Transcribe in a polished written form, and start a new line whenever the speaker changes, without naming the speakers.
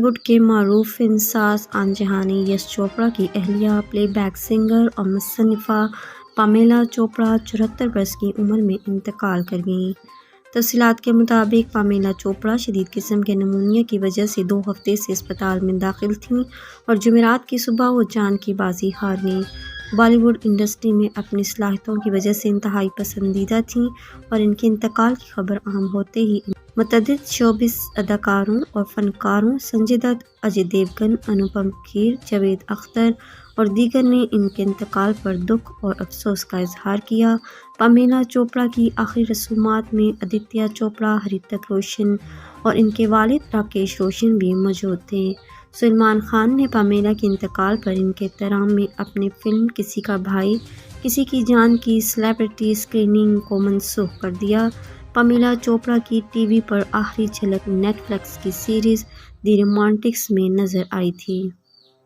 Would کے معروف film ساز آن جہانی یش چوپڑا کی اہلیہ پلے بیک سنگر اور مصنفہ پامیلا چوپڑا 74 برس کی عمر میں انتقال کر گئیں۔ تفصیلات کے مطابق پامیلا چوپڑا شدید قسم کے نمونیا کی وجہ سے 2 ہفتے سے اسپتال میں داخل تھیں اور جمعرات کی صبح وہ جان کی بازی ہار گئیں۔ بالی ووڈ انڈسٹری میں اپنی صلاحیتوں کی وجہ سے انتہائی پسندیدہ تھیں اور ان کے انتقال کی خبر عام ہوتے ہی متعدد شوبز اداکاروں اور فنکاروں سنجے دت، اجے دیوگن، انوپم کھیر، جاوید اختر اور دیگر نے ان کے انتقال پر دکھ اور افسوس کا اظہار کیا۔ پامیلا چوپڑا کی آخری رسومات میں آدتیہ چوپڑا، ہرتک روشن اور ان کے والد راکیش روشن بھی موجود تھے۔ سلمان خان نے پامیلا کے انتقال پر ان کے احترام میں اپنی فلم کسی کا بھائی کسی کی جان کی سیلیبریٹی اسکریننگ کو منسوخ کر دیا۔ پامیلا چوپڑا کی ٹی وی پر آخری جھلک نیٹ فلکس کی سیریز دی رومانٹکس میں نظر آئی تھی۔